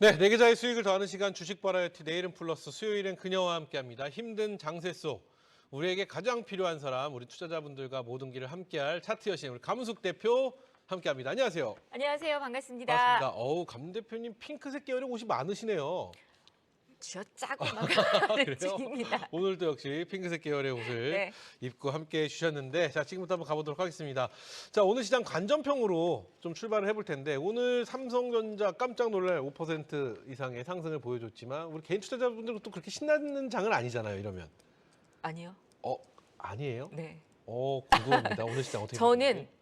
네, 내 계좌의 수익을 더하는 시간 주식 버라이어티 내일은 플러스 수요일엔 그녀와 함께합니다. 힘든 장세 속 우리에게 가장 필요한 사람, 우리 투자자분들과 모든 길을 함께할 차트 여신 우리 감은숙 대표 함께합니다. 안녕하세요. 안녕하세요. 반갑습니다. 반갑습니다. 감 대표님 핑크색 계열의 옷이 많으시네요. 쥐어 짜고 나가는 그래요? 중입니다. 오늘도 역시 핑크색 계열의 옷을 네. 입고 함께 해주셨는데 자 지금부터 한번 가보도록 하겠습니다. 자 오늘 시장 관전평으로 좀 출발을 해볼 텐데 오늘 삼성전자 깜짝 놀랄 5% 이상의 상승을 보여줬지만 우리 개인 투자자분들은 또 그렇게 신나는 장은 아니잖아요. 이러면 아니요. 아니에요? 네. 궁금합니다. 오늘 시장 어떻게 저는 보는지.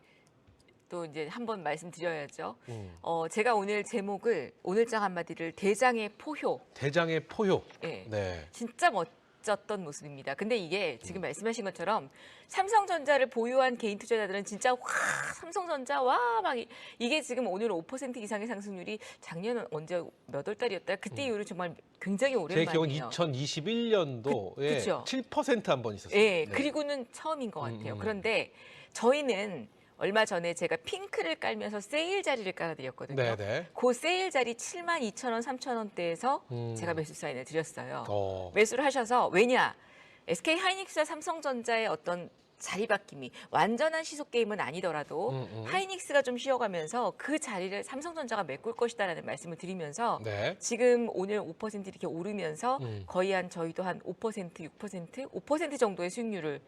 또 이제 한번 말씀드려야죠. 음. 제가 오늘 제목을 오늘장 한마디를 대장의 포효. 대장의 포효. 예. 네. 진짜 멋졌던 모습입니다. 근데 이게 지금 말씀하신 것처럼 삼성전자를 보유한 개인 투자자들은 진짜 와 삼성전자 와 막 이게 지금 오늘 5% 이상의 상승률이 작년 언제 몇 월 달이었다 그때 이후로 정말 굉장히 제 오랜만이에요. 기억은 2021년도에 그쵸. 7% 한 번 있었어요. 예, 네. 그리고는 처음인 것 같아요. 음. 그런데 저희는 얼마 전에 제가 핑크를 깔면서 세일 자리를 깔아드렸거든요. 네네. 그 세일 자리 72,000원, 3,000원대에서 음. 제가 매수 사인을 드렸어요. 어. 매수를 하셔서 왜냐? SK 하이닉스와 삼성전자의 어떤 자리 바뀜이 완전한 시속 게임은 아니더라도 하이닉스가 좀 쉬어가면서 그 자리를 삼성전자가 메꿀 것이다라는 말씀을 드리면서 네. 지금 오늘 5% 이렇게 오르면서 거의 한 저희도 한 5%, 6%, 5% 정도의 수익률을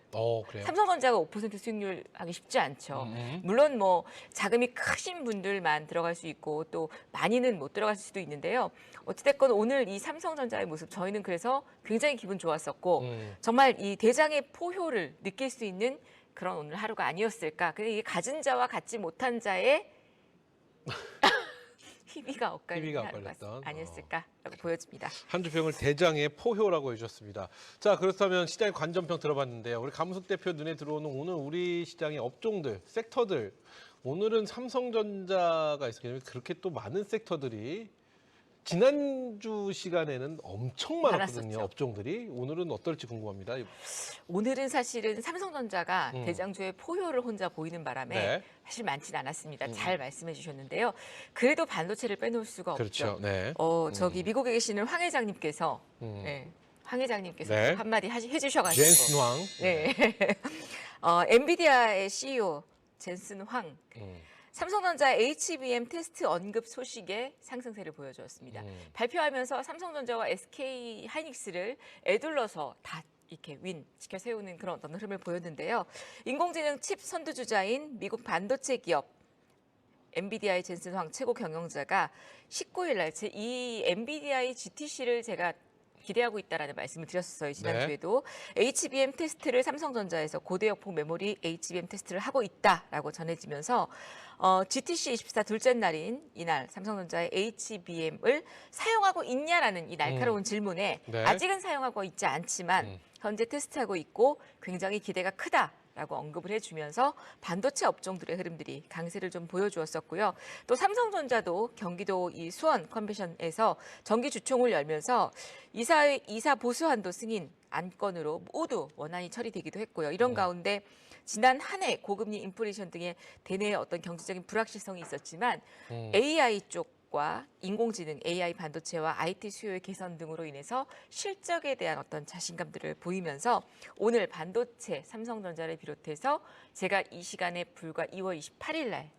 그래요? 삼성전자가 5% 수익률 하기 쉽지 않죠. 물론 뭐 자금이 크신 분들만 들어갈 수 있고 또 많이는 못 들어갈 수도 있는데요. 어찌됐건 오늘 이 삼성전자의 모습 저희는 그래서 굉장히 기분 좋았었고 정말 이 대장의 포효를 느낄 수 있는 그런 오늘 하루가 아니었을까. 근데 이게 가진 자와 갖지 못한 자의 희비가 엇갈리는 하루가 아니었을까라고 보여집니다. 한 주평을 대장의 포효라고 해주셨습니다. 자 그렇다면 시장의 관전평 들어봤는데요. 우리 감은숙 대표 눈에 들어오는 오늘 우리 시장의 업종들, 섹터들. 오늘은 삼성전자가 있었기 때문에 그렇게 또 많은 섹터들이 지난주 시간에는 엄청 많았거든요. 많았었죠. 업종들이. 오늘은 어떨지 궁금합니다. 오늘은 사실은 삼성전자가 대장주의 포효를 혼자 보이는 바람에 네. 사실 많지는 않았습니다. 잘 말씀해 주셨는데요. 그래도 반도체를 빼놓을 수가 그렇죠. 없죠. 네. 저기 미국에 계시는 황 회장님께서 네, 황 회장님께서 네. 한마디 해주셔가지고 젠슨 황. 네. 엔비디아의 CEO 젠슨 황 삼성전자 HBM 테스트 언급 소식에 상승세를 보여주었습니다. 발표하면서 삼성전자와 SK 하이닉스를 애둘러서 다 이렇게 지켜 세우는 그런 어떤 흐름을 보였는데요. 인공지능 칩 선두주자인 미국 반도체 기업 엔비디아의 젠슨 황 최고 경영자가 19일 날 이 엔비디아의 GTC를 제가 기대하고 있다라는 말씀을 드렸었어요. 지난주에도 HBM 테스트를 삼성전자에서 고대역폭 메모리 HBM 테스트를 하고 있다라고 전해지면서 GTC 24 둘째 날인 이날 삼성전자의 HBM을 사용하고 있냐라는 이 날카로운 질문에 네. 아직은 사용하고 있지 않지만 현재 테스트하고 있고 굉장히 기대가 크다. 라고 언급을 해주면서 반도체 업종들의 흐름들이 강세를 좀 보여주었었고요. 또 삼성전자도 경기도 이 수원 컨벤션에서 정기 주총을 열면서 이사 보수한도 승인 안건으로 모두 원안이 처리되기도 했고요. 이런 가운데 지난 한 해 고금리 인플레이션 등의 대내의 어떤 경제적인 불확실성이 있었지만 AI 쪽과 인공지능, AI 반도체와 IT 수요의 개선 등으로 인해서 실적에 대한 어떤 자신감들을 보이면서 오늘 반도체 삼성전자를 비롯해서 제가 이 시간에 불과 2월 28일 날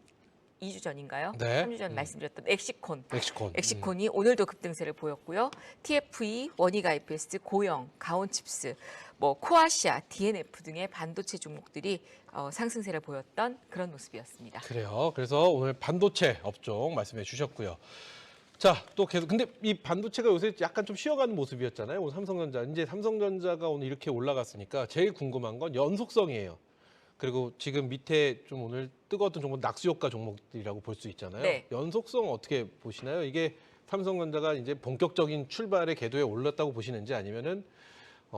2주 전인가요? 네. 3주 전 말씀드렸던 엑시콘. 멕시콘. 엑시콘이 오늘도 급등세를 보였고요. TFE, 원익 IPS, 고영, 가온칩스, 코아시아, DNF 등의 반도체 종목들이 상승세를 보였던 그런 모습이었습니다. 그래요. 그래서 오늘 반도체 업종 말씀해 주셨고요. 자, 또 계속 근데 이 반도체가 요새 약간 좀 쉬어가는 모습이었잖아요. 오늘 삼성전자. 이제 삼성전자가 오늘 이렇게 올라갔으니까 제일 궁금한 건 연속성이에요. 그리고 지금 밑에 좀 오늘 뜨거웠던 종목 낙수효과 종목들이라고 볼 수 있잖아요. 네. 연속성 어떻게 보시나요? 이게 삼성전자가 이제 본격적인 출발의 궤도에 올랐다고 보시는지 아니면은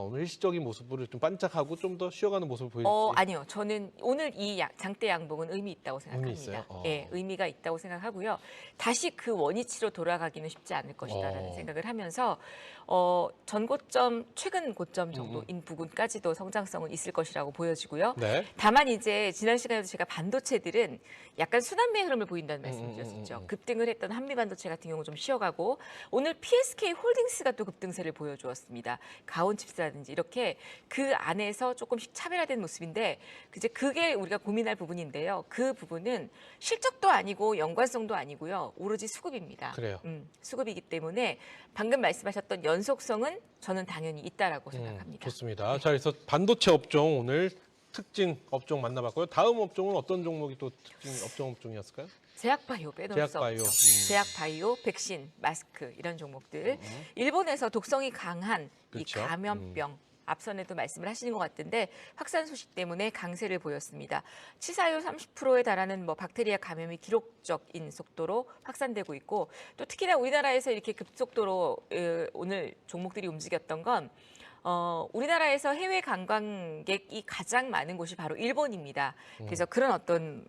오늘 일시적인 모습으로 좀 반짝하고 좀 더 쉬어가는 모습을 보여줄지. 아니요. 저는 오늘 이 장대 양봉은 의미 있다고 의미 있어요? 생각합니다. 예, 의미가 있다고 생각하고요. 다시 그 원위치로 돌아가기는 쉽지 않을 것이다라는 생각을 하면서 전고점, 최근 고점 정도인 부분까지도 성장성은 있을 것이라고 보여지고요. 네. 다만 이제 지난 시간에도 제가 반도체들은 약간 순환매 흐름을 보인다는 말씀드렸었죠. 급등을 했던 한미반도체 같은 경우 좀 쉬어가고 오늘 PSK 홀딩스가 또 급등세를 보여주었습니다. 가온칩스라든지 이렇게 그 안에서 조금씩 차별화된 모습인데 이제 그게 우리가 고민할 부분인데요. 그 부분은 실적도 아니고 연관성도 아니고요. 오로지 수급입니다. 그래요. 수급이기 때문에 방금 말씀하셨던 연속성은 저는 당연히 있다라고 생각합니다. 좋습니다. 자, 그래서 반도체 업종 오늘 특징 업종 만나봤고요. 다음 업종은 어떤 종목이 또 특징 업종이었을까요? 제약바이오 빼놓을 수 제약바이오. 없죠. 제약바이오, 백신, 마스크 이런 종목들. 일본에서 독성이 강한 그렇죠. 이 감염병. 앞선에도 말씀을 하시는 것 같은데 확산 소식 때문에 강세를 보였습니다. 치사율 30%에 달하는 박테리아 감염이 기록적인 속도로 확산되고 있고 또 특히나 우리나라에서 이렇게 급속도로 오늘 종목들이 움직였던 건 우리나라에서 해외 관광객이 가장 많은 곳이 바로 일본입니다. 그래서 그런 어떤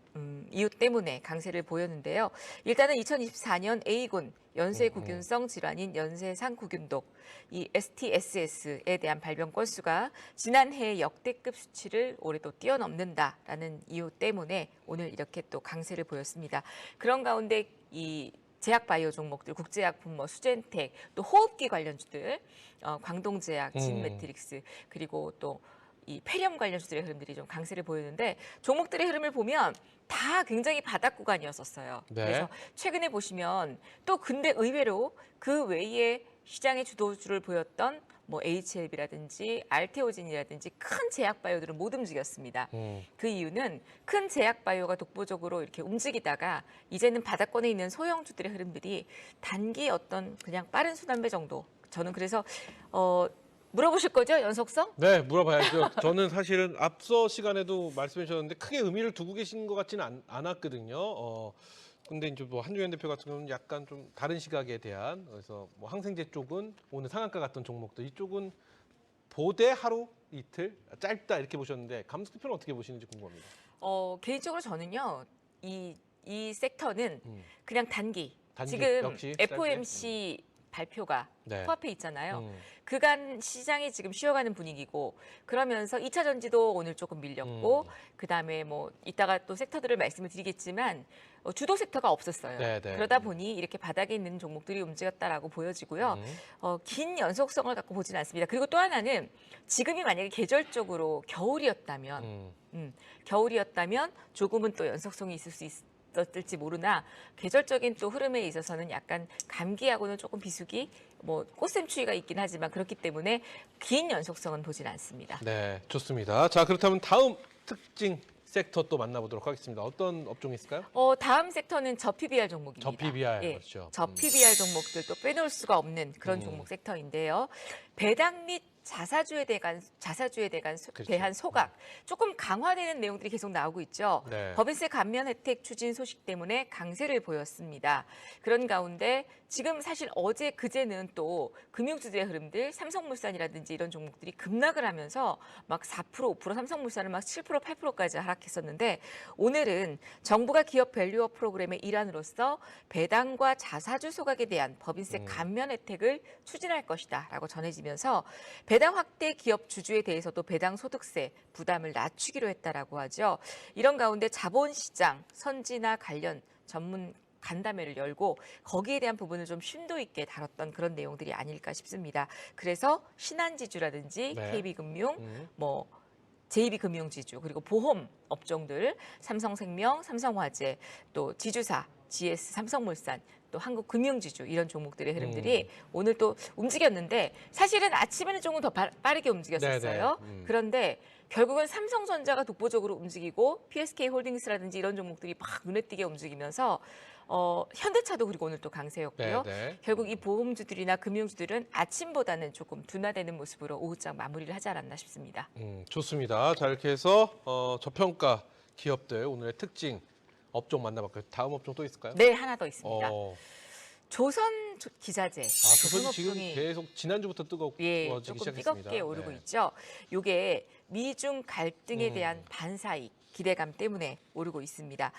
이유 때문에 강세를 보였는데요. 일단은 2024년 A군 연쇄구균성 질환인 연쇄상구균독 이 STSS에 대한 발병 건수가 지난해 역대급 수치를 올해 또 뛰어넘는다라는 이유 때문에 오늘 이렇게 또 강세를 보였습니다. 그런 가운데 이 제약바이오 종목들, 국제약품, 수젠텍, 또 호흡기 관련주들, 광동제약, 진매트릭스, 그리고 또 이 폐렴 관련주들의 흐름들이 좀 강세를 보이는데 종목들의 흐름을 보면 다 굉장히 바닥 구간이었었어요. 네. 그래서 최근에 보시면 또 근데 의외로 그 외에 시장의 주도주를 보였던 HLB라든지 알테오진이라든지 큰 제약바이오들은 못 움직였습니다. 그 이유는 큰 제약바이오가 독보적으로 이렇게 움직이다가 이제는 바닥권에 있는 소형주들의 흐름들이 단기 어떤 그냥 빠른 순환매 정도. 저는 그래서 물어보실 거죠? 연속성? 네, 물어봐야죠. 저는 사실은 앞서 시간에도 말씀해 주셨는데 크게 의미를 두고 계신 것 같지는 않았거든요. 근데 이제 한주현 대표 같은 경우는 약간 좀 다른 시각에 대한 그래서 항생제 쪽은 오늘 상한가 같던 종목들 이쪽은 보대 하루 이틀 짧다 이렇게 보셨는데 감독 대표는 어떻게 보시는지 궁금합니다. 개인적으로 저는요 이 섹터는 그냥 단기 지금 역시 FOMC 발표가 네. 코앞에 있잖아요. 그간 시장이 지금 쉬어가는 분위기고 그러면서 2차 전지도 오늘 조금 밀렸고 그다음에 이따가 또 섹터들을 말씀을 드리겠지만 주도 섹터가 없었어요. 네네. 그러다 보니 이렇게 바닥에 있는 종목들이 움직였다라고 보여지고요. 긴 연속성을 갖고 보지는 않습니다. 그리고 또 하나는 지금이 만약에 계절적으로 겨울이었다면 조금은 또 연속성이 있을 수 있었을지 모르나 계절적인 또 흐름에 있어서는 약간 감기하고는 조금 비수기 꽃샘추위가 있긴 하지만 그렇기 때문에 긴 연속성은 보진 않습니다. 네, 좋습니다. 자, 그렇다면 다음 특징 섹터 또 만나보도록 하겠습니다. 어떤 업종이 있을까요? 다음 섹터는 저PBR 종목입니다. 저PBR, 예, 그렇죠. 저PBR 종목들 또 빼놓을 수가 없는 그런 종목 섹터인데요. 배당 및 자사주에 대한 그렇죠. 소각 조금 강화되는 내용들이 계속 나오고 있죠. 네. 법인세 감면 혜택 추진 소식 때문에 강세를 보였습니다. 그런 가운데 지금 사실 어제 그제는 또 금융주들의 흐름들 삼성물산이라든지 이런 종목들이 급락을 하면서 막 4%, 5% 삼성물산은 막 7%, 8%까지 하락했었는데 오늘은 정부가 기업 밸류업 프로그램의 일환으로서 배당과 자사주 소각에 대한 법인세 감면 혜택을 추진할 것이다라고 전해지면서 배당 확대 기업 주주에 대해서도 배당 소득세 부담을 낮추기로 했다라고 하죠. 이런 가운데 자본시장 선진화 관련 전문 간담회를 열고 거기에 대한 부분을 좀 심도 있게 다뤘던 그런 내용들이 아닐까 싶습니다. 그래서 신한지주라든지 네. KB금융, JB금융지주 그리고 보험 업종들 삼성생명, 삼성화재 또 지주사, GS, 삼성물산 또 한국금융지주 이런 종목들의 흐름들이 오늘 또 움직였는데 사실은 아침에는 조금 더 빠르게 움직였었어요. 그런데 결국은 삼성전자가 독보적으로 움직이고 PSK홀딩스라든지 이런 종목들이 막 눈에 띄게 움직이면서 현대차도 그리고 오늘 또 강세였고요. 네네. 결국 이 보험주들이나 금융주들은 아침보다는 조금 둔화되는 모습으로 오후장 마무리를 하지 않았나 싶습니다. 좋습니다. 자, 이렇게 해서 저평가 기업들 오늘의 특징 업종 만나봤고요. 다음 업종 또 있을까요? 네, 하나 더 있습니다. 기자재. 조선이 지금 업종이 계속 지난주부터 뜨거워지기 조금 시작했습니다. 뜨겁게 오르고 네. 있죠. 요게 미중 갈등에 대한 반사익 기대감 때문에 오르고 있습니다.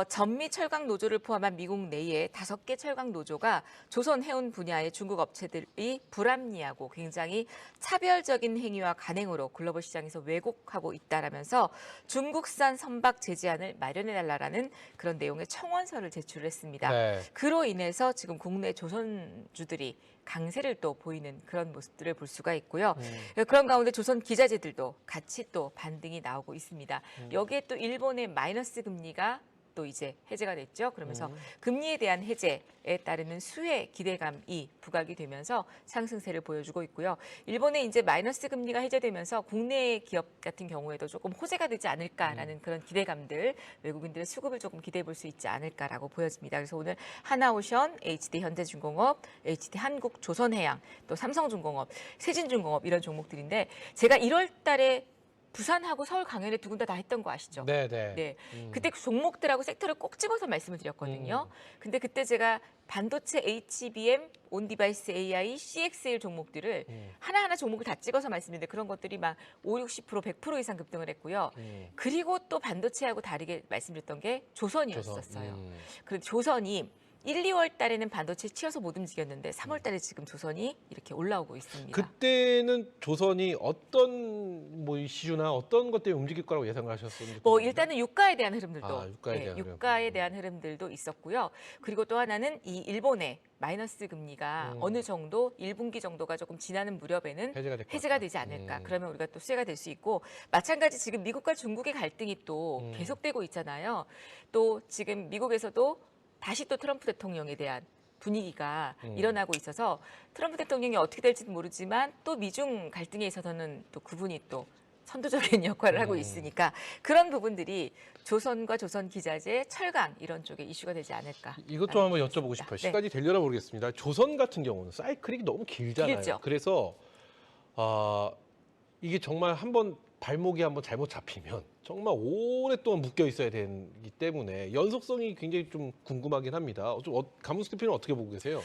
전미 철강 노조를 포함한 미국 내의 5개 철강 노조가 조선 해운 분야의 중국 업체들이 불합리하고 굉장히 차별적인 행위와 간행으로 글로벌 시장에서 왜곡하고 있다라면서 중국산 선박 제재안을 마련해달라는 그런 내용의 청원서를 제출했습니다. 네. 그로 인해서 지금 국내 조선주들이 강세를 또 보이는 그런 모습들을 볼 수가 있고요. 그런 가운데 조선 기자재들도 같이 또 반등이 나오고 있습니다. 여기에 또 일본의 마이너스 금리가 또 이제 해제가 됐죠. 그러면서 금리에 대한 해제에 따르는 수혜 기대감이 부각이 되면서 상승세를 보여주고 있고요. 일본의 이제 마이너스 금리가 해제되면서 국내 기업 같은 경우에도 조금 호재가 되지 않을까라는 그런 기대감들, 외국인들의 수급을 조금 기대해 볼 수 있지 않을까라고 보여집니다. 그래서 오늘 하나오션, HD 현대중공업, HD 한국 조선해양, 또 삼성중공업, 세진중공업 이런 종목들인데 제가 1월 달에 부산하고 서울 강연에 두 군데 다 했던 거 아시죠? 네, 네. 네. 그때 그 종목들하고 섹터를 꼭 집어서 말씀을 드렸거든요. 근데 그때 제가 반도체 HBM, 온디바이스 AI, CXL 종목들을 하나하나 종목을 다 찍어서 말씀드렸는데 그런 것들이 막 5, 60%, 100% 이상 급등을 했고요. 그리고 또 반도체하고 다르게 말씀드렸던 게 조선이었었어요. 그런데 조선이 1, 2월 달에는 반도체 치여서 못 움직였는데 3월 달에 지금 조선이 이렇게 올라오고 있습니다. 그때는 조선이 어떤 뭐 이슈나 어떤 것 때문에 움직일 거라고 예상을 하셨습니까? 뭐 일단은 유가에 대한 흐름들도 유가에 대한 흐름. 유가에 대한 흐름들도 있었고요. 그리고 또 하나는 이 일본의 마이너스 금리가 어느 정도 1분기 정도가 조금 지나는 무렵에는 해제가 되지 않을까. 그러면 우리가 또 수혜가 될 수 있고 마찬가지 지금 미국과 중국의 갈등이 또 계속되고 있잖아요. 또 지금 미국에서도 다시 또 트럼프 대통령에 대한 분위기가 일어나고 있어서 트럼프 대통령이 어떻게 될지는 모르지만 또 미중 갈등에 있어서는 또 그분이 또 선도적인 역할을 하고 있으니까 그런 부분들이 조선과 조선 기자재, 철강 이런 쪽에 이슈가 되지 않을까. 이것 좀 한번 여쭤보고 싶어요. 시간이 되려나 모르겠습니다. 조선 같은 경우는 사이클이 너무 길잖아요. 길죠. 그래서 이게 정말 한번 발목이 한번 잘못 잡히면 정말 오랫동안 묶여 있어야 되기 때문에 연속성이 굉장히 좀 궁금하긴 합니다. 가문수 대표는 어떻게 보고 계세요?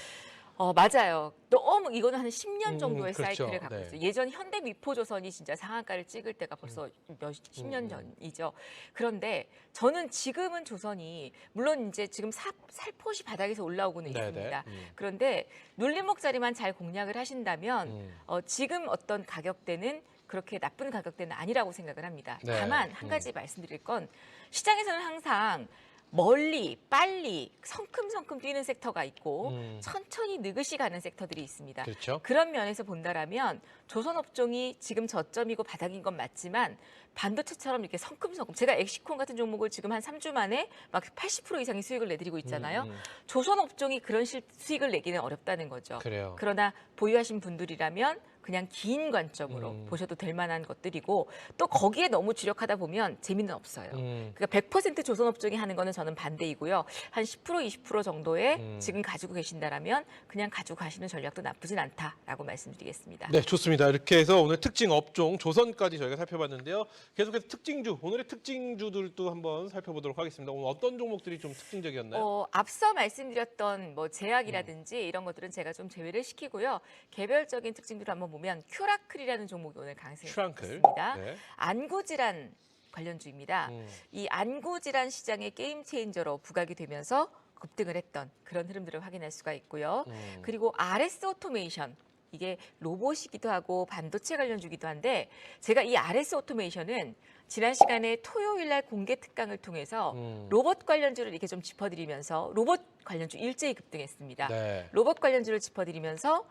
맞아요. 너무 이거는 한 10년 정도의 그렇죠. 사이클을 갖고 네. 있어요. 예전 현대미포조선이 진짜 상한가를 찍을 때가 벌써 몇십 년 전이죠. 그런데 저는 지금은 조선이 물론 이제 지금 살포시 바닥에서 올라오고는 네네. 있습니다. 그런데 눌림목자리만 잘 공략을 하신다면 지금 어떤 가격대는 그렇게 나쁜 가격대는 아니라고 생각을 합니다. 네. 다만 한 가지 말씀드릴 건 시장에서는 항상 멀리 빨리 성큼성큼 뛰는 섹터가 있고 천천히 느긋이 가는 섹터들이 있습니다. 그렇죠. 그런 면에서 본다라면 조선업종이 지금 저점이고 바닥인 건 맞지만 반도체처럼 이렇게 성큼성큼 제가 엑시콘 같은 종목을 지금 한 3주 만에 막 80% 이상의 수익을 내드리고 있잖아요. 조선업종이 그런 수익을 내기는 어렵다는 거죠. 그래요. 그러나 보유하신 분들이라면 그냥 긴 관점으로 보셔도 될 만한 것들이고 또 거기에 너무 주력하다 보면 재미는 없어요. 그러니까 100% 조선업종이 하는 거는 저는 반대이고요. 한 10% 20% 정도에 지금 가지고 계신다라면 그냥 가지고 가시는 전략도 나쁘진 않다라고 말씀드리겠습니다. 네, 좋습니다. 이렇게 해서 오늘 특징 업종 조선까지 저희가 살펴봤는데요. 계속해서 특징주, 오늘의 특징주들도 한번 살펴보도록 하겠습니다. 오늘 어떤 종목들이 좀 특징적이었나요? 앞서 말씀드렸던 뭐 제약이라든지 이런 것들은 제가 좀 제외를 시키고요. 개별적인 특징들을 한번 보면 큐라클이라는 종목이 오늘 강세했습니다. 네. 안구질환 관련주입니다. 이 안구질환 시장의 게임 체인저로 부각이 되면서 급등을 했던 그런 흐름들을 확인할 수가 있고요. 그리고 RS 오토메이션. 이게 로봇이기도 하고 반도체 관련주기도 한데 제가 이 RS 오토메이션은 지난 시간에 토요일 날 공개 특강을 통해서 로봇 관련주를 이렇게 좀 짚어드리면서 로봇 관련주 일제히 급등했습니다. 네. 로봇 관련주를 짚어드리면서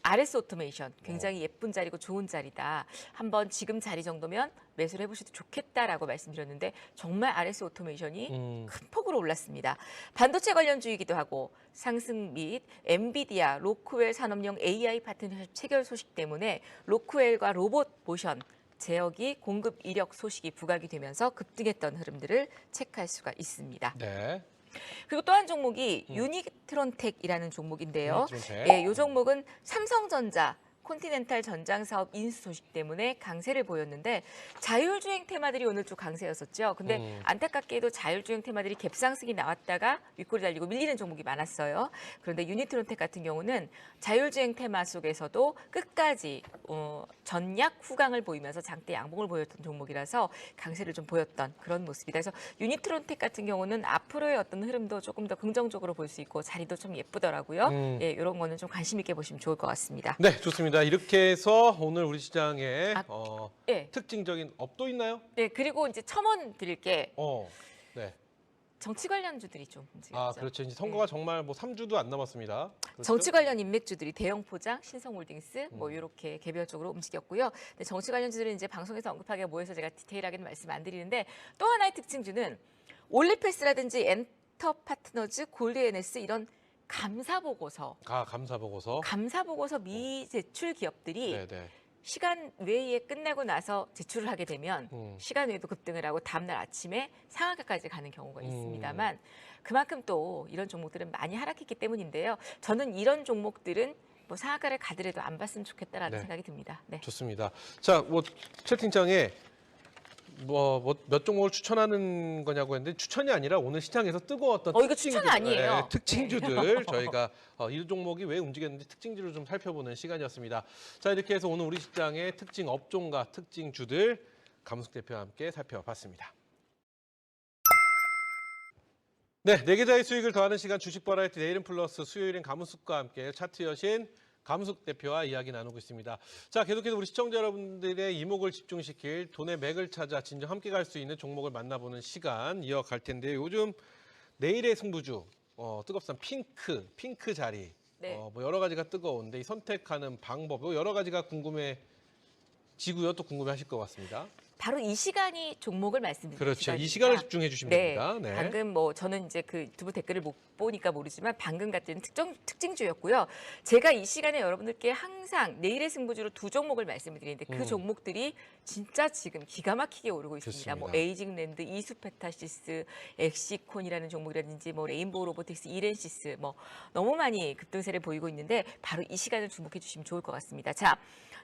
RS 오토메이션 굉장히 예쁜 자리고 좋은 자리다. 한번 지금 자리 정도면 매수를 해보셔도 좋겠다라고 말씀드렸는데 정말 RS 오토메이션이 큰 폭으로 올랐습니다. 반도체 관련주이기도 하고 상승 및 엔비디아, 로크웰 산업용 AI 파트너십 체결 소식 때문에 로크웰과 로봇 모션 제약이 공급 이력 소식이 부각이 되면서 급등했던 흐름들을 체크할 수가 있습니다. 네. 그리고 또 한 종목이 유니트론텍이라는 종목인데요. 유니트론텍. 예, 이 종목은 삼성전자 콘티넨탈 전장 사업 인수 소식 때문에 강세를 보였는데 자율주행 테마들이 오늘 좀 강세였었죠. 근데 안타깝게도 자율주행 테마들이 갭상승이 나왔다가 윗골이 달리고 밀리는 종목이 많았어요. 그런데 유니트론텍 같은 경우는 자율주행 테마 속에서도 끝까지 전약 후강을 보이면서 장대 양봉을 보였던 종목이라서 강세를 좀 보였던 그런 모습이다. 그래서 유니트론텍 같은 경우는 앞으로의 어떤 흐름도 조금 더 긍정적으로 볼 수 있고 자리도 좀 예쁘더라고요. 예, 이런 거는 좀 관심 있게 보시면 좋을 것 같습니다. 네, 좋습니다. 이렇게 해서 오늘 우리 시장에 예. 특징적인 업도 있나요? 네, 그리고 이제 첨언 드릴 게 네. 정치 관련주들이 좀 움직였죠. 아, 그렇죠. 이제 선거가 정말 뭐 3주도 안 남았습니다. 그렇죠? 정치 관련 인맥주들이 대형포장, 신성홀딩스 뭐 이렇게 개별적으로 움직였고요. 근데 정치 관련주들은 이제 방송에서 언급하기가 뭐해서 제가 디테일하게는 말씀 안 드리는데 또 하나의 특징주는 올리패스라든지 엔터파트너즈, 골드NS 이런 감사 보고서 미제출 기업들이 네네. 시간 외에 끝나고 나서 제출을 하게 되면 시간 외에도 급등을 하고 다음날 아침에 상한가까지 가는 경우가 있습니다만 그만큼 또 이런 종목들은 많이 하락했기 때문인데요. 저는 이런 종목들은 뭐 상한가를 가더라도 안 봤으면 좋겠다라는 네. 생각이 듭니다. 네. 좋습니다. 자, 뭐 채팅창에 몇 종목을 추천하는 거냐고 했는데 추천이 아니라 오늘 시장에서 뜨거웠던 이거 추천 아니에요. 네, 특징주들 저희가 이 종목이 왜 움직였는지 특징주를 좀 살펴보는 시간이었습니다. 자, 이렇게 해서 오늘 우리 시장의 특징 업종과 특징주들 감숙 대표와 함께 살펴봤습니다. 네, 네 계좌의 수익을 더하는 시간 주식 버라이어티 내일은 플러스 수요일엔 감숙과 함께 차트 여신 감숙 대표와 이야기 나누고 있습니다. 자, 계속해서 우리 시청자 여러분들의 이목을 집중시킬 돈의 맥을 찾아 진정 함께 갈 수 있는 종목을 만나보는 시간 이어갈 텐데요. 요즘 내일의 승부주 뜨겁산 핑크 자리 네. 뭐 여러 가지가 뜨거운데 이 선택하는 방법 여러 가지가 궁금해지고요. 또 궁금해하실 것 같습니다. 바로 이 시간이 종목을 말씀드리는 그렇죠. 시간입니다. 이 시간을 집중해 주시면 됩니다. 네. 방금 뭐 저는 이제 그 유튜브 댓글을 못 보니까 모르지만 방금 같은 특징주였고요. 제가 이 시간에 여러분들께 항상 내일의 승부주로 두 종목을 말씀을 드리는데 그 종목들이 진짜 지금 기가 막히게 오르고 있습니다. 좋습니다. 뭐 에이징랜드, 이수페타시스, 엑시콘이라는 종목이라든지 뭐 레인보우 로보틱스, 이렌시스 뭐 너무 많이 급등세를 보이고 있는데 바로 이 시간을 주목해 주시면 좋을 것 같습니다. 자,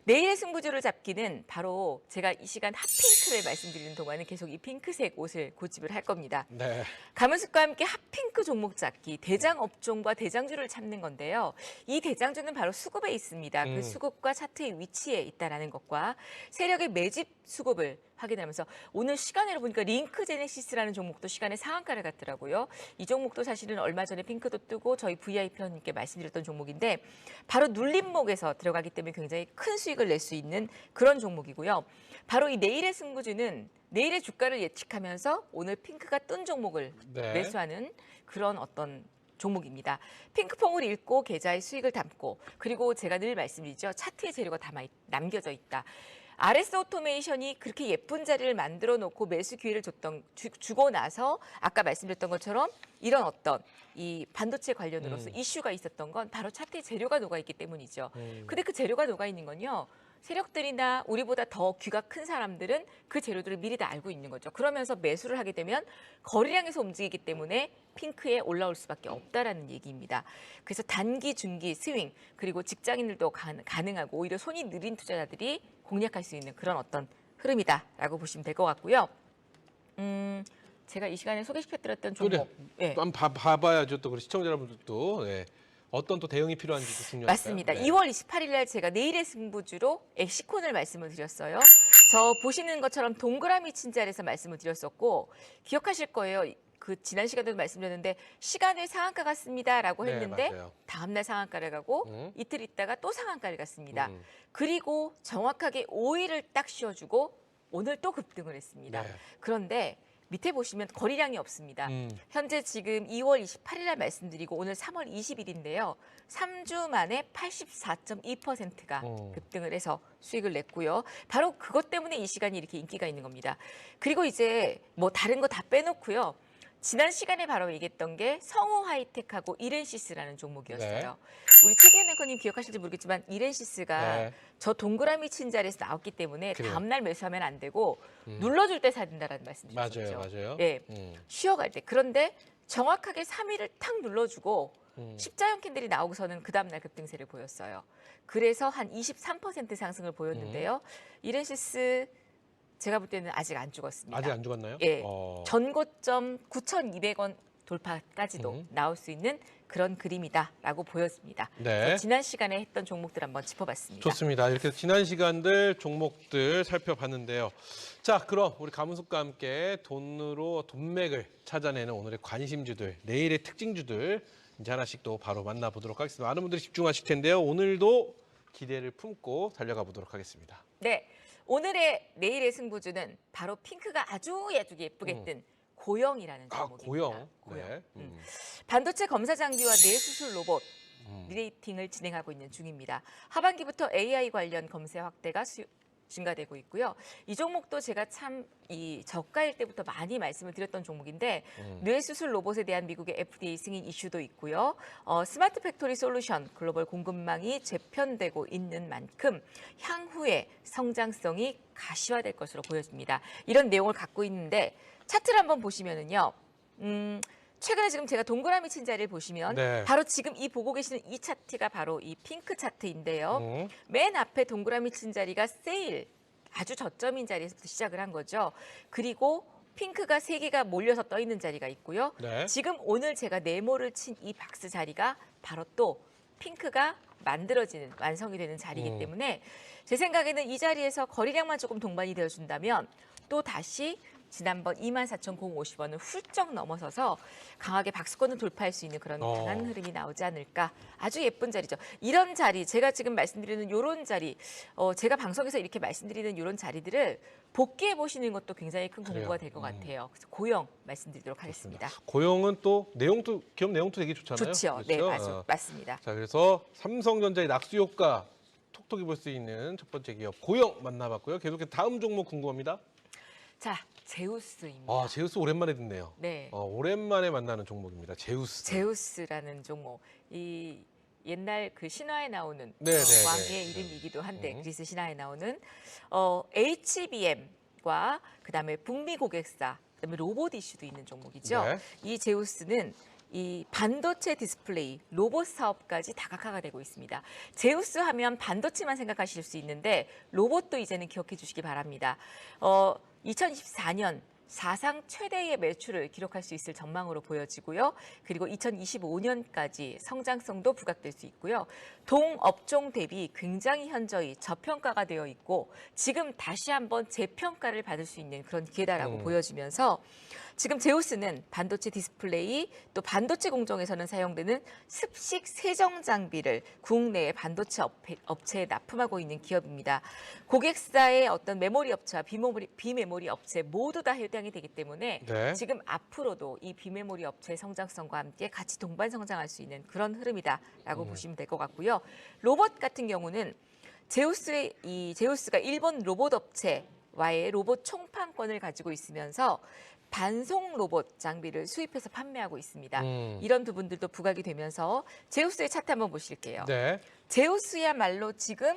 내일의 승부주를 잡기는 바로 제가 이 시간 핫핑크를 말씀드리는 동안은 계속 이 핑크색 옷을 고집을 할 겁니다. 네. 가문숙과 함께 핫핑크 종목 잡기, 대장 업종과 대장주를 찾는 건데요. 이 대장주는 바로 수급에 있습니다. 그 수급과 차트의 위치에 있다는 것과 세력의 매집 수급을 확인하면서 오늘 시간으로 보니까 링크제네시스라는 종목도 시간에 상한가를 갔더라고요. 이 종목도 사실은 얼마 전에 핑크도 뜨고 저희 VIP원님께 말씀드렸던 종목인데 바로 눌림목에서 들어가기 때문에 굉장히 큰 수익을 낼 수 있는 그런 종목이고요. 바로 이 내일의 승부주는 내일의 주가를 예측하면서 오늘 핑크가 뜬 종목을 네. 매수하는 그런 어떤 종목입니다. 핑크퐁을 읽고 계좌에 수익을 담고 그리고 제가 늘 말씀드리죠. 차트에 재료가 남겨져 있다. RS 오토메이션이 그렇게 예쁜 자리를 만들어 놓고 매수 기회를 주고 나서 아까 말씀드렸던 것처럼 이런 어떤 이 반도체 관련으로서 이슈가 있었던 건 바로 차트에 재료가 녹아 있기 때문이죠. 근데 그 재료가 녹아 있는 건요. 세력들이나 우리보다 더 귀가 큰 사람들은 그 재료들을 미리 다 알고 있는 거죠. 그러면서 매수를 하게 되면 거래량에서 움직이기 때문에 핑크에 올라올 수밖에 없다라는 얘기입니다. 그래서 단기, 중기, 스윙 그리고 직장인들도 가능하고 오히려 손이 느린 투자자들이 공략할 수 있는 그런 어떤 흐름이다라고 보시면 될 것 같고요. 제가 이 시간에 소개시켜드렸던 종목. 네. 또 한번 봐봐야죠. 또 우리 시청자 여러분들도 네. 어떤 또 대응이 필요한지도 중요하니까요. 맞습니다. 네. 2월 28일 날 제가 내일의 승부주로 엑시콘을 말씀을 드렸어요. 저 보시는 것처럼 동그라미 친 자리에서 말씀을 드렸었고 기억하실 거예요. 그 지난 시간에도 말씀드렸는데 시간을 상한가 갔습니다라고 했는데 네, 다음날 상한가를 가고 이틀 있다가 또 상한가를 갔습니다. 그리고 정확하게 5일을 딱 쉬어주고 오늘 또 급등을 했습니다. 네. 그런데 밑에 보시면 거래량이 없습니다. 현재 지금 2월 28일 날 말씀드리고 오늘 3월 20일인데요. 3주 만에 84.2%가 급등을 해서 수익을 냈고요. 바로 그것 때문에 이 시간이 이렇게 인기가 있는 겁니다. 그리고 이제 뭐 다른 거 다 빼놓고요. 지난 시간에 바로 얘기했던 게 성우 하이텍하고 이렌시스라는 종목이었어요. 네. 우리 최기현 앵커님 기억하실지 모르겠지만 이렌시스가 네. 저 동그라미 친 자리에서 나왔기 때문에 그래요. 다음날 매수하면 안 되고 눌러줄 때 사야 된다는 말씀 드렸었죠. 맞아요. 예, 쉬어갈 때. 그런데 정확하게 3일을 탁 눌러주고 십자형 캔들이 나오고서는 그 다음날 급등세를 보였어요. 그래서 한 23% 상승을 보였는데요. 이렌시스 제가 볼 때는 아직 안 죽었습니다. 아직 안 죽었나요? 예, 전고점 9,200원 돌파까지도 나올 수 있는 그런 그림이다라고 보였습니다. 네. 그래서 지난 시간에 했던 종목들 한번 짚어봤습니다. 좋습니다. 이렇게 지난 시간들 종목들 살펴봤는데요. 자, 그럼 우리 가문숙과 함께 돈맥을 찾아내는 오늘의 관심주들, 내일의 특징주들 이제 하나씩 또 바로 만나보도록 하겠습니다. 많은 분들이 집중하실 텐데요. 오늘도 기대를 품고 달려가 보도록 하겠습니다. 네, 내일의 승부주는 바로 핑크가 아주 예쁘게 뜬 고영이라는 종목입니다. 고영. 고영. 네. 반도체 검사 장비와 뇌수술 로봇 리레이팅을 진행하고 있는 중입니다. 하반기부터 AI 관련 검사 확대가 증가되고 있고요. 이 종목도 제가 참 이 저가일 때부터 많이 말씀을 드렸던 종목인데 뇌수술 로봇에 대한 미국의 FDA 승인 이슈도 있고요. 스마트 팩토리 솔루션 글로벌 공급망이 재편되고 있는 만큼 향후에 성장성이 가시화될 것으로 보여집니다. 이런 내용을 갖고 있는데 차트를 한번 보시면은요. 최근에 지금 제가 동그라미 친 자리를 보시면 네. 바로 지금 이 보고 계시는 이 차트가 바로 이 핑크 차트인데요. 맨 앞에 동그라미 친 자리가 세일, 아주 저점인 자리에서부터 시작을 한 거죠. 그리고 핑크가 3개가 몰려서 떠 있는 자리가 있고요. 네. 지금 오늘 제가 네모를 친 이 박스 자리가 바로 또 핑크가 만들어지는, 완성이 되는 자리이기 때문에 제 생각에는 이 자리에서 거래량만 조금 동반이 되어준다면 또 다시 지난번 24,050원을 훌쩍 넘어서서 강하게 박스권을 돌파할 수 있는 그런 강한 흐름이 나오지 않을까. 아주 예쁜 자리죠. 이런 자리, 제가 지금 말씀드리는 이런 자리, 제가 방송에서 이렇게 말씀드리는 이런 자리들을 복귀해 보시는 것도 굉장히 큰 공부가 될 것 같아요. 그래서 고영 말씀드리도록 하겠습니다. 고영은 또 기업 내용도 되게 좋잖아요. 좋죠. 네, 맞습니다. 자, 그래서 삼성전자의 낙수 효과 톡톡히 볼 수 있는 첫 번째 기업 고영 만나봤고요. 계속해서 다음 종목 궁금합니다. 자, 제우스입니다. 제우스 오랜만에 듣네요. 네. 오랜만에 만나는 종목입니다. 제우스. 제우스라는 종목. 이 옛날 그 신화에 나오는 네, 왕의 이름이기도 한데 그리스 신화에 나오는 HBM과 그다음에 북미 고객사, 그다음에 로봇 이슈도 있는 종목이죠. 네. 이 제우스는 이 반도체 디스플레이, 로봇 사업까지 다각화가 되고 있습니다. 제우스 하면 반도체만 생각하실 수 있는데 로봇도 이제는 기억해 주시기 바랍니다. 2024년 사상 최대의 매출을 기록할 수 있을 전망으로 보여지고요. 그리고 2025년까지 성장성도 부각될 수 있고요. 동업종 대비 굉장히 현저히 저평가가 되어 있고 지금 다시 한번 재평가를 받을 수 있는 그런 기회다라고 보여지면서 지금 제우스는 반도체 디스플레이 또 반도체 공정에서는 사용되는 습식 세정 장비를 국내의 반도체 업체에 납품하고 있는 기업입니다. 고객사의 어떤 메모리 업체와 비메모리 업체 모두 다 해당이 되기 때문에 네. 지금 앞으로도 이 비메모리 업체의 성장성과 함께 같이 동반 성장할 수 있는 그런 흐름이다라고 보시면 될 것 같고요. 로봇 같은 경우는 제우스가 일본 로봇 업체와의 로봇 총판권을 가지고 있으면서 반송 로봇 장비를 수입해서 판매하고 있습니다. 이런 부분들도 부각이 되면서 제우스의 차트 한번 보실게요. 네. 제우스야말로 지금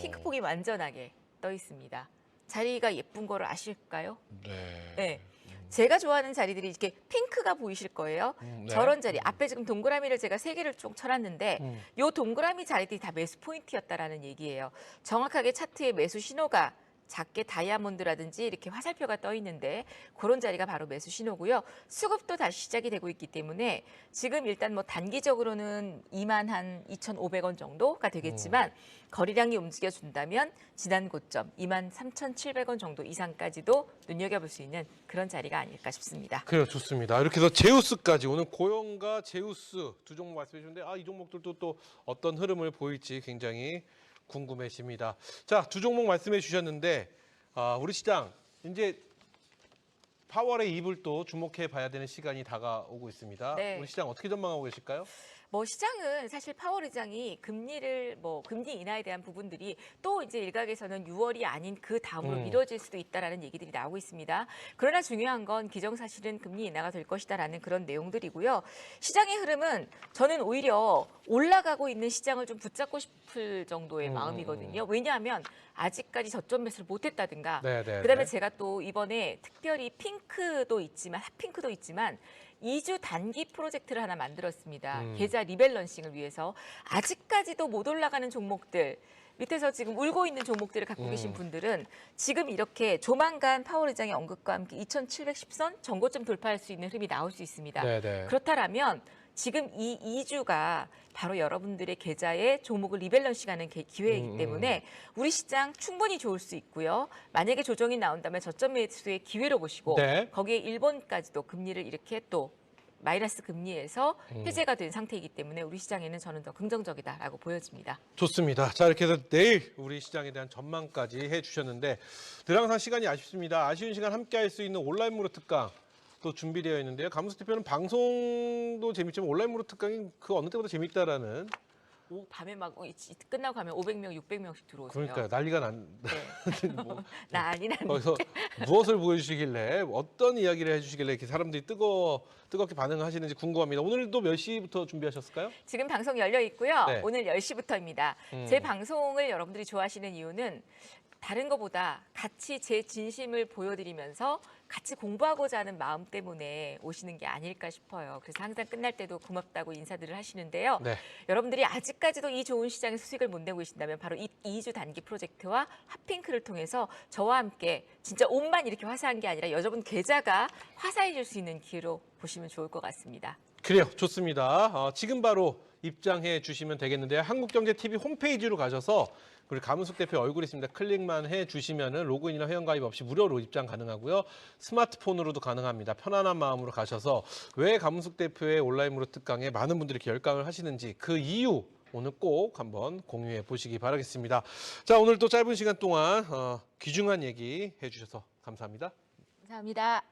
핑크폭이 완전하게 떠 있습니다. 자리가 예쁜 거를 아실까요? 네. 네. 제가 좋아하는 자리들이 이렇게 핑크가 보이실 거예요. 네. 저런 자리. 앞에 지금 동그라미를 제가 3개를 쭉 쳐놨는데 요 동그라미 자리들이 다 매수 포인트였다라는 얘기예요. 정확하게 차트에 매수 신호가 작게 다이아몬드라든지 이렇게 화살표가 떠 있는데 그런 자리가 바로 매수 신호고요. 수급도 다시 시작이 되고 있기 때문에 지금 일단 뭐 단기적으로는 22,500원 정도가 되겠지만 거래량이 움직여준다면 지난 고점 23,700원 정도 이상까지도 눈여겨볼 수 있는 그런 자리가 아닐까 싶습니다. 그래요, 좋습니다. 이렇게 해서 제우스까지 오늘 고영과 제우스 두 종목 말씀해 주는데 이 종목들도 또 어떤 흐름을 보일지 굉장히 궁금해집니다. 자, 두 종목 말씀해 주셨는데 우리 시장 이제 8월의 이불 또 주목해 봐야 되는 시간이 다가오고 있습니다. 네. 우리 시장 어떻게 전망하고 계실까요? 뭐 시장은 사실 파월 의장이 금리 인하에 대한 부분들이 또 이제 일각에서는 6월이 아닌 그 다음으로 미뤄질 수도 있다라는 얘기들이 나오고 있습니다. 그러나 중요한 건 기정사실은 금리 인하가 될 것이다라는 그런 내용들이고요. 시장의 흐름은 저는 오히려 올라가고 있는 시장을 좀 붙잡고 싶을 정도의 마음이거든요. 왜냐하면 아직까지 저점 매수를 못했다든가. 네네. 그다음에 제가 또 이번에 특별히 핑크도 있지만 핫핑크도 있지만 2주 단기 프로젝트를 하나 만들었습니다. 계좌 리밸런싱을 위해서 아직까지도 못 올라가는 종목들 밑에서 지금 울고 있는 종목들을 갖고 계신 분들은 지금 이렇게 조만간 파월 의장의 언급과 함께 2,710선 전고점 돌파할 수 있는 흐름이 나올 수 있습니다. 네네. 그렇다면 지금 이 2주가 바로 여러분들의 계좌에 종목을 리밸런싱하는 기회이기 때문에 우리 시장 충분히 좋을 수 있고요. 만약에 조정이 나온다면 저점 매수의 기회로 보시고 네. 거기에 일본까지도 금리를 이렇게 또 마이너스 금리에서 해제가 된 상태이기 때문에 우리 시장에는 저는 더 긍정적이다라고 보여집니다. 좋습니다. 자, 이렇게 해서 내일 우리 시장에 대한 전망까지 해주셨는데 늘 항상 시간이 아쉽습니다. 아쉬운 시간 함께할 수 있는 온라인 무료 특강 또 준비되어 있는데요. 감수 대표는 방송도 재밌지만 온라인 무료 특강이 그 어느 때보다 재밌다라는. 밤에 막 끝나고 가면 500명, 600명씩 들어오세요. 그러니까 난리가 난. 네. 뭐, 난리 났는데. 거기서 무엇을 보여주시길래 어떤 이야기를 해주시길래 이렇게 사람들이 뜨겁게 반응하시는지 궁금합니다. 오늘도 몇 시부터 준비하셨을까요? 지금 방송 열려 있고요. 네. 오늘 10시부터입니다. 제 방송을 여러분들이 좋아하시는 이유는 다른 것보다 같이 제 진심을 보여드리면서 같이 공부하고자 하는 마음 때문에 오시는 게 아닐까 싶어요. 그래서 항상 끝날 때도 고맙다고 인사들을 하시는데요. 네. 여러분들이 아직까지도 이 좋은 시장에서 수익을 못 내고 계신다면 바로 이 2주 단기 프로젝트와 핫핑크를 통해서 저와 함께 진짜 옷만 이렇게 화사한 게 아니라 여러분 계좌가 화사해질 수 있는 기회로 보시면 좋을 것 같습니다. 그래요. 좋습니다. 지금 바로 입장해 주시면 되겠는데요. 한국경제TV 홈페이지로 가셔서 우리 감은숙 대표 얼굴이 있습니다. 클릭만 해주시면 로그인이나 회원가입 없이 무료로 입장 가능하고요. 스마트폰으로도 가능합니다. 편안한 마음으로 가셔서 왜 감은숙 대표의 온라인 무료 특강에 많은 분들이 이렇게 열광을 하시는지 그 이유 오늘 꼭 한번 공유해 보시기 바라겠습니다. 자, 오늘 또 짧은 시간 동안 귀중한 얘기 해주셔서 감사합니다. 감사합니다.